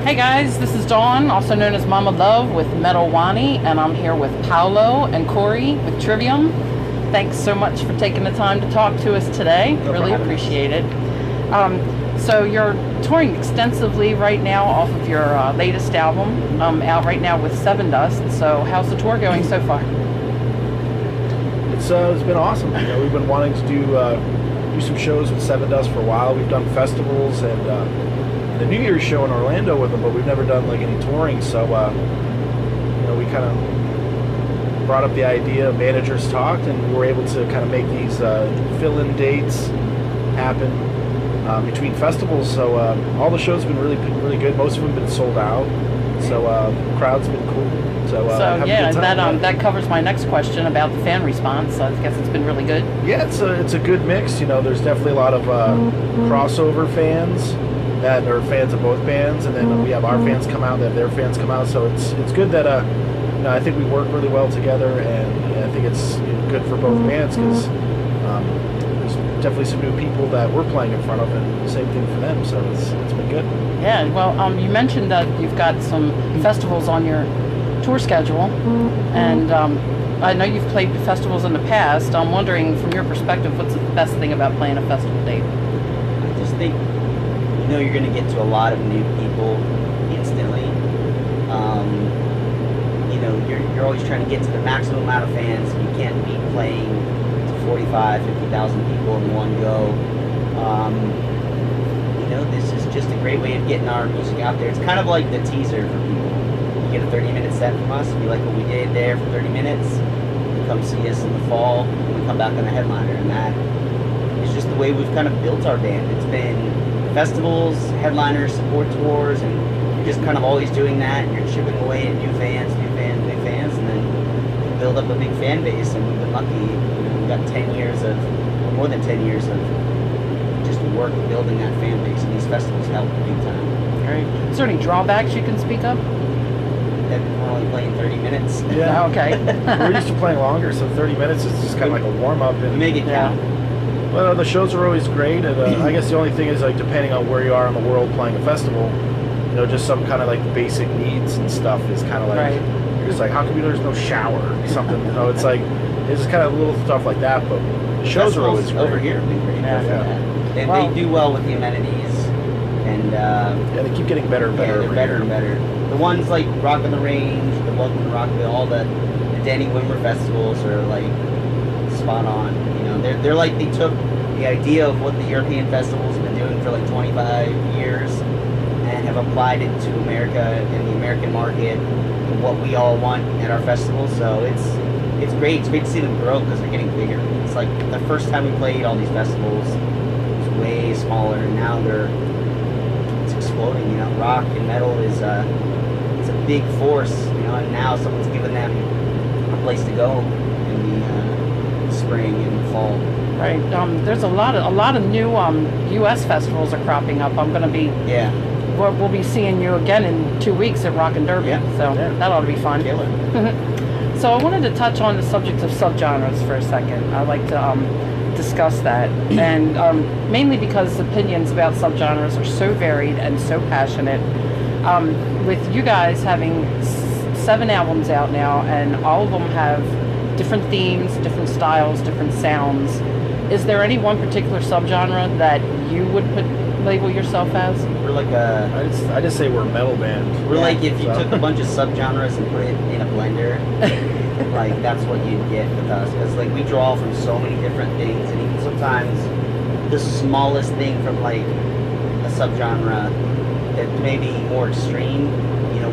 Hey guys, this is Dawn, also known as Mama Love with Metal Wani, and I'm here with Paolo and Corey with Trivium. Thanks so much for taking the time to talk to us today. Really appreciate it. So you're touring extensively right now off of your latest album, out right now with SEVENDUST. So how's the tour going so far? It's been awesome. You know, we've been wanting to do some shows with SEVENDUST for a while. We've done festivals and the New Year's show in Orlando with them, but we've never done like any touring. So you know, we kind of brought up the idea. Managers talked, and we were able to kind of make these fill-in dates happen between festivals. So all the shows have been really good. Most of them have been sold out. So crowd's been cool. So yeah, that covers my next question about the fan response. I guess it's been really good. Yeah, it's a good mix. You know, there's definitely a lot of crossover fans that are fans of both bands, and then we have our fans come out, they have their fans come out. So it's good that you know, I think we work really well together, and I think it's good for both bands because there's definitely some new people that we're playing in front of, and same thing for them. So it's been good. Yeah, well, you mentioned that you've got some festivals on your tour schedule, and I know you've played festivals in the past. I'm wondering, from your perspective, what's the best thing about playing a festival date? I just think you're going to get to a lot of new people instantly. You're always trying to get to the maximum amount of fans. You can't be playing to 45, 50,000 people in one go. This is just a great way of getting our music out there. It's kind of like the teaser for people. You get a 30-minute set from us, we like what we did there for 30 minutes. You come see us in the fall, and we come back on a headliner, and that is just the way we've kind of built our band. It's been festivals, headliners, support tours, and you're just kind of always doing that. You're chipping away at new fans, and then you build up a big fan base. And we've been lucky. We've got 10 years of, or more than 10 years of just work building that fan base, and these festivals help big time. Great. Is there any drawbacks you can speak of? That we're only playing 30 minutes. Yeah. Okay. We're used to playing longer, so 30 minutes is just kind of like a warm-up. We make it count. Well, the shows are always great, and I guess the only thing is, like, depending on where you are in the world playing a festival, you know, just some kind of like basic needs and stuff is kind of like, right. You're just like, how come there's no shower or something? You know, it's like, it's just kind of little stuff like that, but the shows are always great. Over here have been great. They do well with the amenities, and yeah, they keep getting better and better. Yeah, they're better and better. The ones like Rock on the Range, the Welcome to Rockville, all the Danny Wimmer festivals are like spot on. They're like, they took the idea of what the European festivals have been doing for like 25 years and have applied it to America and the American market and what we all want at our festivals. So it's great. It's great to see them grow because they're getting bigger. It's like the first time we played all these festivals, it was way smaller, and now it's exploding. Rock and metal is it's a big force. And now someone's given them a place to go in the spring and fall. Right. There's a lot of new U.S. festivals are cropping up. I'm going to be. Yeah. We'll be seeing you again in 2 weeks at Rock and Derby. Yeah. So that ought to be fun. Killer. So I wanted to touch on the subject of subgenres for a second. I'd like to discuss that, and mainly because opinions about subgenres are so varied and so passionate. With you guys having 7 albums out now, and all of them have different themes, different styles, different sounds. Is there any one particular subgenre that you would label yourself as? We're like I just say we're a metal band. We're like if you took a bunch of subgenres and put it in a blender, like that's what you'd get with us. Because like we draw from so many different things, and even sometimes the smallest thing from like a subgenre that may be more extreme,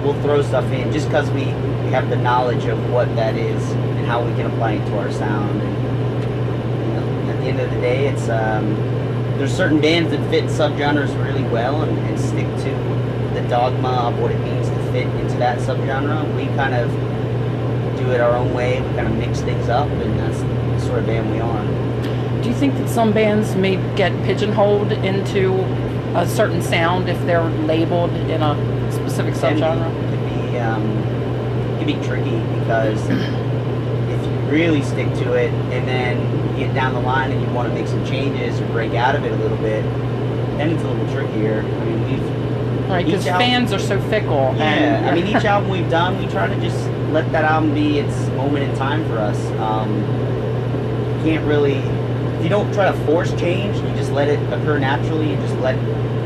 we'll throw stuff in just because we have the knowledge of what that is and how we can apply it to our sound. And at the end of the day, it's there's certain bands that fit subgenres really well and stick to the dogma of what it means to fit into that subgenre. We kind of do it our own way. We kind of mix things up, and that's the sort of band we are. Do you think that some bands may get pigeonholed into a certain sound if they're labeled in a specific subgenre? It could be tricky because if you really stick to it and then you get down the line and you want to make some changes or break out of it a little bit, then it's a little trickier. I mean, Right, because fans are so fickle. Yeah, and, I mean, each album we've done, we try to just let that album be its moment in time for us. You can't really, if you don't try to force change, you just let it occur naturally, you just let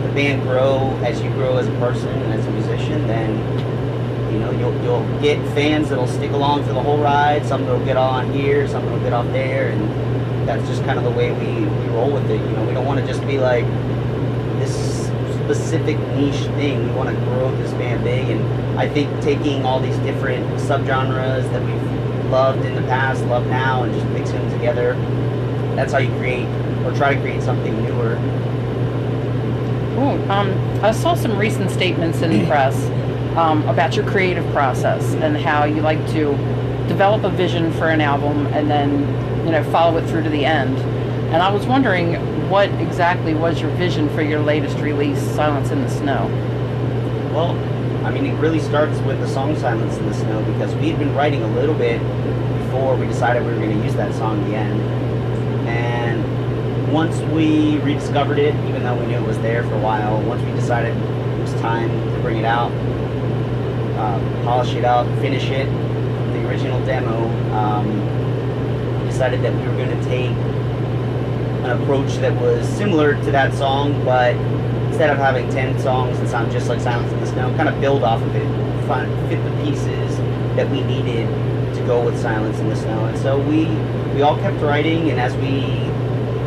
the band grow as you grow as a person and as a musician, then, you know, you'll get fans that'll stick along for the whole ride, some that'll get on here, some that'll get off there, and that's just kind of the way we roll with it. You know, we don't want to just be like this specific niche thing. We want to grow this band big, and I think taking all these different subgenres that we've loved in the past, love now, and just mixing them together, that's how you create, or try to create something newer. Ooh, I saw some recent statements in the press about your creative process and how you like to develop a vision for an album and then, you know, follow it through to the end. And I was wondering, what exactly was your vision for your latest release, Silence in the Snow? Well, I mean, it really starts with the song Silence in the Snow, because we had been writing a little bit before we decided we were going to use that song at the end. And once we rediscovered it, even though we knew it was there for a while, once we decided it was time to bring it out, polish it up, finish it, the original demo, we decided that we were going to take an approach that was similar to that song, but instead of having 10 songs that sound just like Silence in the Snow, kind of build off of it, fit the pieces that we needed to go with Silence in the Snow. And so we all kept writing, and as we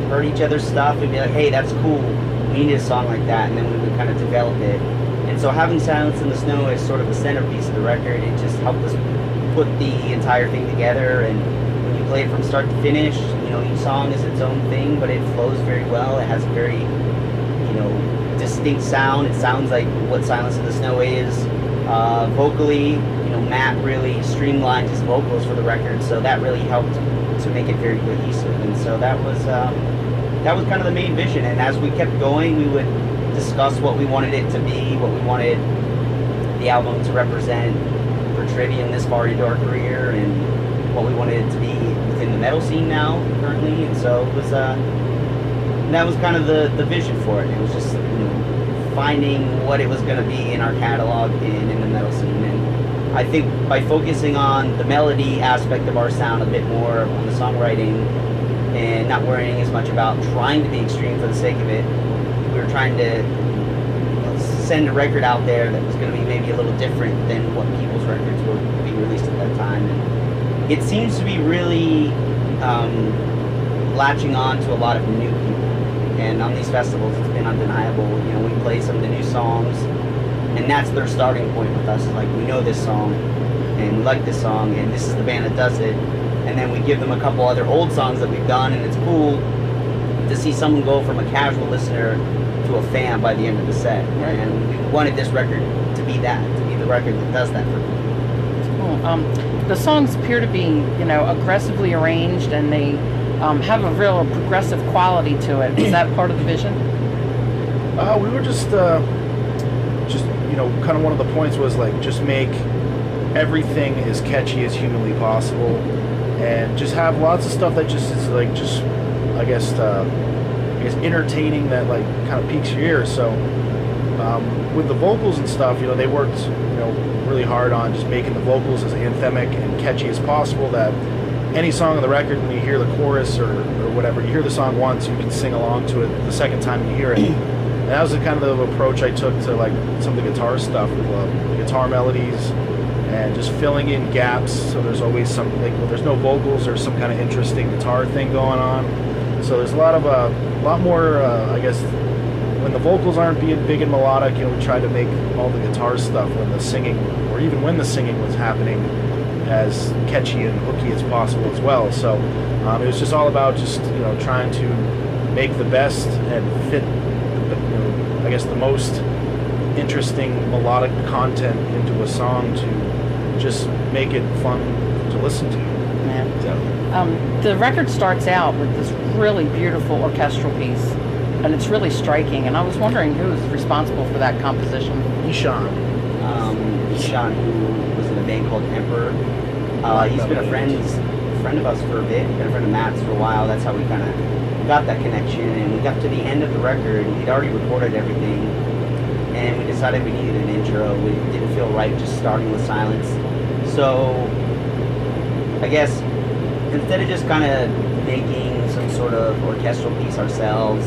heard each other's stuff, we'd be like, hey, that's cool, we need a song like that, and then we would kind of develop it. And so having Silence in the Snow as sort of the centerpiece of the record, it just helped us put the entire thing together. And when you play it from start to finish, you know, each song is its own thing, but it flows very well. It has a very, you know, distinct sound. It sounds like what Silence in the Snow is. Vocally, you know, Matt really streamlined his vocals for the record, so that really helped to make it very cohesive. And so that was kind of the main vision. And as we kept going, we would discuss what we wanted it to be, what we wanted the album to represent for Trivium this far into our career, and what we wanted it to be within the metal scene now currently. And so it was that was kind of the vision for it. It was just, you know, finding what it was going to be in our catalog and in the metal scene. And I think by focusing on the melody aspect of our sound a bit more, on the songwriting, and not worrying as much about trying to be extreme for the sake of it, we were trying to send a record out there that was going to be maybe a little different than what people's records were being released at that time. And it seems to be really latching on to a lot of new people. And on these festivals, it's been undeniable. You know, we play some of the new songs, and that's their starting point with us. Like, we know this song, and we like this song, and this is the band that does it. And then we give them a couple other old songs that we've done, and it's cool to see someone go from a casual listener to a fan by the end of the set. And we wanted this record to be that, to be the record that does that for people. Cool. The songs appear to be, you know, aggressively arranged, and they have a real progressive quality to it. Is that part of the vision? We were just you know, kind of one of the points was like, just make everything as catchy as humanly possible, and just have lots of stuff that just is like, just I guess entertaining, that like kind of piques your ear. So with the vocals and stuff, you know, they worked, you know, really hard on just making the vocals as anthemic and catchy as possible, that any song on the record, when you hear the chorus or whatever, you hear the song once, you can sing along to it the second time you hear it. And that was the kind of approach I took to like some of the guitar stuff, with the guitar melodies and just filling in gaps, so there's always some, like, when there's no vocals, there's some kind of interesting guitar thing going on. So there's a lot more, I guess, when the vocals aren't being big and melodic, you know, we try to make all the guitar stuff, when the singing, or even when the singing was happening, as catchy and hooky as possible as well. So it was just all about just, you know, trying to make the best and fit, you know, I guess, the most interesting melodic content into a song to just make it fun to listen to. Yeah. So. The record starts out with this really beautiful orchestral piece, and it's really striking. And I was wondering who was responsible for that composition. IHSAHN. IHSAHN, who was in a band called Emperor. He's been a friend of us for a bit. He's been a friend of Matt's for a while. That's how we kind of got that connection. And we got to the end of the record. He'd already recorded everything. and we decided we needed an intro. We didn't feel right just starting with silence. So I guess instead of just kind of making some sort of orchestral piece ourselves,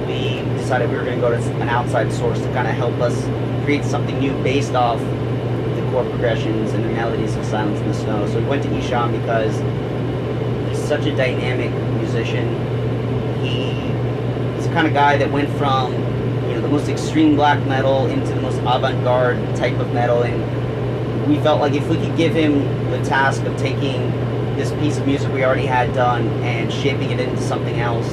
we decided we were going to go to an outside source to kind of help us create something new based off the chord progressions and the melodies of Silence in the Snow. So we went to IHSAHN because he's such a dynamic musician. He's the kind of guy that went from, you know, the most extreme black metal into the most avant-garde type of metal, and we felt like if we could give him the task of taking this piece of music we already had done and shaping it into something else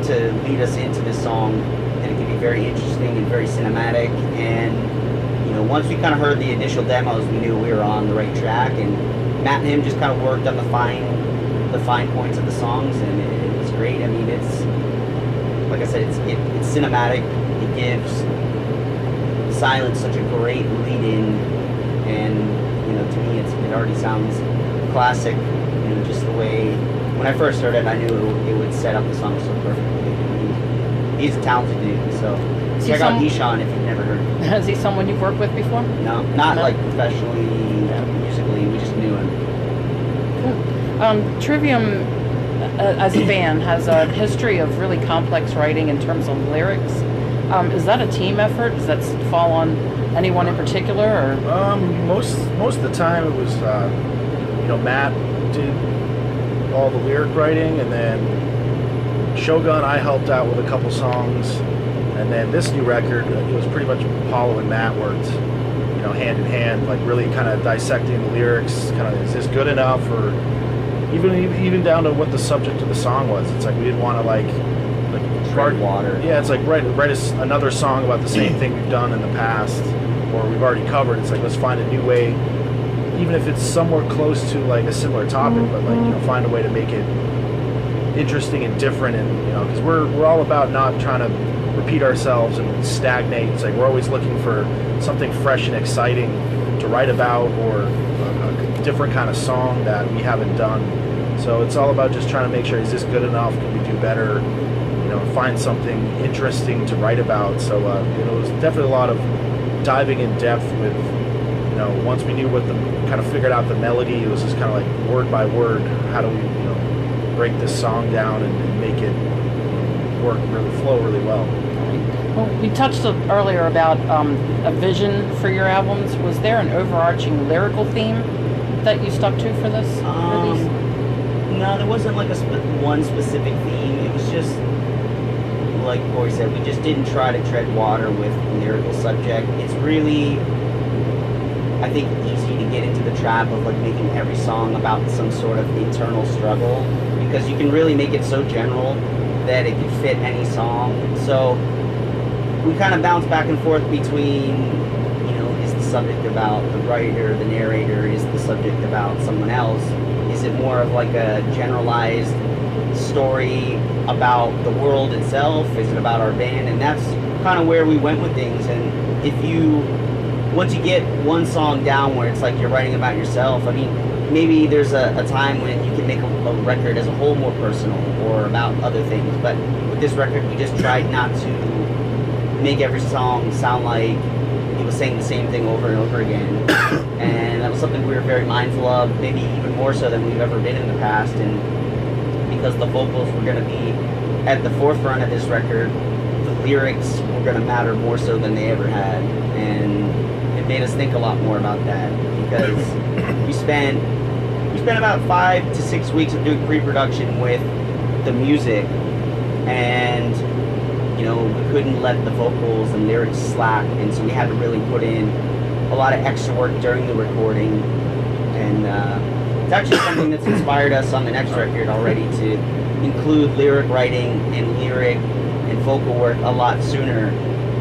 to lead us into this song, then it could be very interesting and very cinematic. And you know, once we kind of heard the initial demos, we knew we were on the right track, and Matt and him just kind of worked on the fine points of the songs, and it was great. I mean, it's, like I said, it's cinematic. It gives Silence such a great lead-in, and you know, to me, it already sounds classic. You know, just the way when I first heard it, I knew it would set up the song so perfectly. He's a talented dude, so check out IHSAHN if you've never heard of him. Is he someone you've worked with before? No, not like professionally, musically. We just knew him. Trivium, as a band, has a history of really complex writing in terms of lyrics. Is that a team effort? Does that fall on anyone in particular, or? Most of the time it was, you know, Matt did all the lyric writing, and then Shogun, I helped out with a couple songs, and then this new record, it was pretty much Paolo and Matt worked, you know, hand in hand, like really kind of dissecting the lyrics, kind of, is this good enough, or even down to what the subject of the song was. It's like we didn't want to like Tread water. Yeah, it's like write another song about the same thing we've done in the past, or we've already covered. It's like, let's find a new way, even if it's somewhere close to like a similar topic, but like, you know, find a way to make it interesting and different. And you know, because we're all about not trying to repeat ourselves and stagnate. It's like we're always looking for something fresh and exciting to write about, or a different kind of song that we haven't done. So it's all about just trying to make sure, is this good enough? Can we do better? You know, find something interesting to write about. So you know, it was definitely a lot of diving in depth with, you know, once we knew what the kind of figured out the melody, it was just kind of like word by word, how do we, you know, break this song down and make it work, really flow really well. Well, we touched earlier about a vision for your albums. Was there an overarching lyrical theme that you stuck to for this release? No, there wasn't like one specific theme. It was just, like Corey said, we just didn't try to tread water with lyrical subject. It's really, I think, easy to get into the trap of like making every song about some sort of internal struggle, because you can really make it so general that it could fit any song. So we kind of bounce back and forth between, you know, is the subject about the writer, the narrator, is the subject about someone else? Is it more of like a generalized story about the world itself? Is it about our band? And that's kind of where we went with things. And once you get one song down where it's like you're writing about yourself, I mean, maybe there's a time when you can make a record as a whole more personal or about other things. But with this record, we just tried not to make every song sound like it was saying the same thing over and over again. And that was something we were very mindful of, maybe even more so than we've ever been in the past. And because the vocals were going to be at the forefront of this record, the lyrics were going to matter more so than they ever had. And it made us think a lot more about that, because we spent about 5 to 6 weeks of doing pre-production with the music, and you know, we couldn't let the vocals and lyrics slack, and so we had to really put in a lot of extra work during the recording. And it's actually something that's inspired us on the next record already to include lyric writing and lyric and vocal work a lot sooner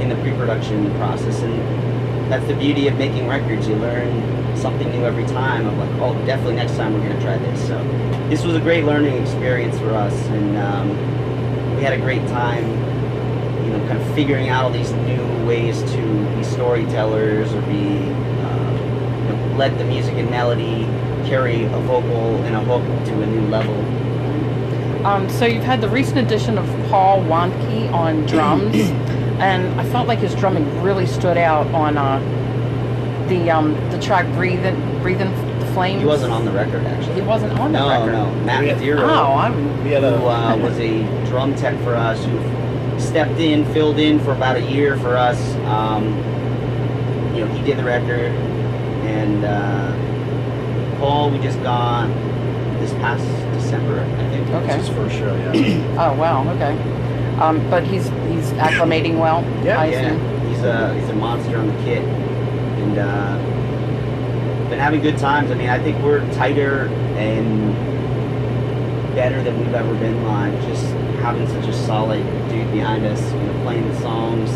in the pre-production process. And that's the beauty of making records. You learn something new every time of like, oh, definitely next time we're going to try this. So this was a great learning experience for us, and we had a great time, you know, kind of figuring out all these new ways to be storytellers, or be, you know, let the music and melody carry a vocal and a hook to a new level. So you've had the recent addition of Paul Wandtke on drums, and I felt like his drumming really stood out on the track "Breathing the Flames." He wasn't on the record, actually. He wasn't on the record. No. Matt Heafy, We had who was a drum tech for us, who stepped in, filled in for about a year for us. You know, he did the record, and Paul, we just got this past December, I think. Okay. It's his first show, yeah. Oh wow. Okay. But he's acclimating well. Yeah, I Yeah, assume. he's a monster on the kit, and been having good times. I mean, I think we're tighter and better than we've ever been live. Just having such a solid dude behind us, you know, playing the songs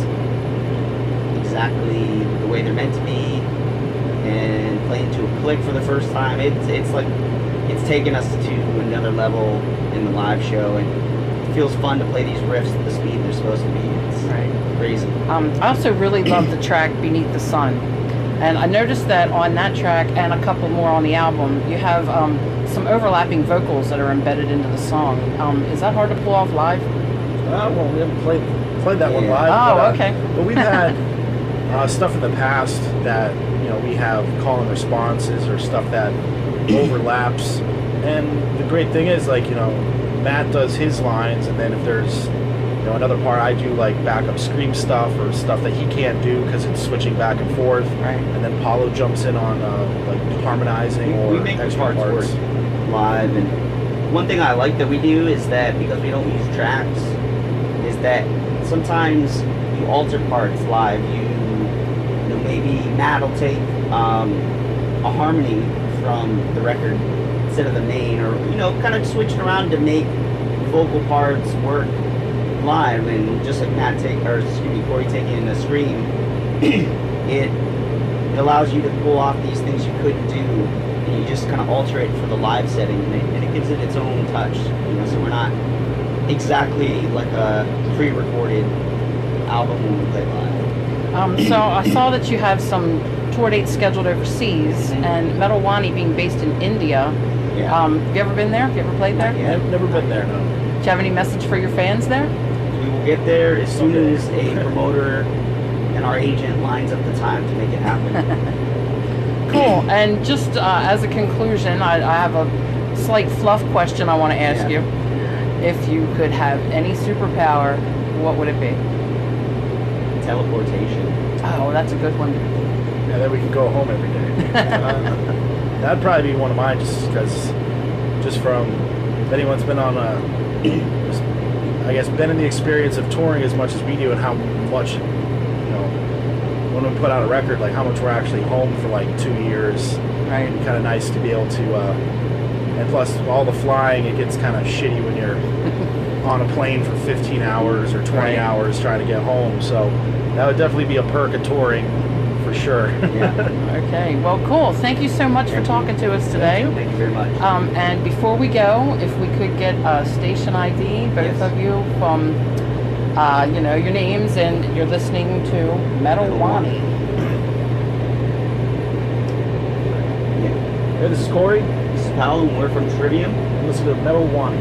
exactly the way they're meant to be, and playing to a click for the first time. It's like it's taken us to another level in the live show, and it feels fun to play these riffs at the speed they're supposed to be. It's Right. crazy. I also really love the track "Beneath the Sun," and I noticed that on that track and a couple more on the album, you have some overlapping vocals that are embedded into the song. Is that hard to pull off live? Well, we haven't played that one Yeah. live. Oh, but, okay. But we've had stuff in the past that, you know, we have call and responses or stuff that overlaps. And the great thing is, like, you know, Matt does his lines, and then if there's, you know, another part, I do like backup scream stuff or stuff that he can't do because it's switching back and forth. Right. And then Paolo jumps in on like harmonizing or We make the extra parts work live, and one thing I like that we do is that because we don't use tracks, is that sometimes you alter parts live. You know, maybe Matt will take a harmony from the record instead of the main, or you know, kind of switch it around to make vocal parts work live. And just like Corey taking a scream, it allows you to pull off these things you couldn't do, and you just kind of alter it for the live setting, and it gives it its own touch. You know, so we're not exactly like a pre-recorded album when we play live. So I saw that you have some tour dates scheduled overseas, Mhm. and Metal Wani being based in India. Yeah. Have you ever been there? Have you ever played there? Yeah. I've never been there, no. Do you have any message for your fans there? We will get there as soon as a promoter and our agent lines up the time to make it happen. Cool. And just as a conclusion, I have a slight fluff question I want to ask Yeah. you. If you could have any superpower, what would it be? Teleportation. Oh, that's a good one. Yeah, then we can go home every day. That'd probably be one of mine, just from if anyone's been on I guess been in the experience of touring as much as we do, and how much, you know, when we put out a record, like how much we're actually home for like 2 years. Right. It'd be kind of nice to be able to, and plus all the flying, it gets kind of shitty when you're on a plane for 15 hours or 20 Right. hours trying to get home. So that would definitely be a perk of touring, for sure. Yeah. Okay. Well, cool. Thank you so much for talking to us today. Thank you very much. And before we go, if we could get a station ID, both Yes. of you, from you know, your names, and you're listening to Metal Wani. Yeah. Hey, this is Corey. This is Paolo, and we're from Trivium. Listen to Metal Wani.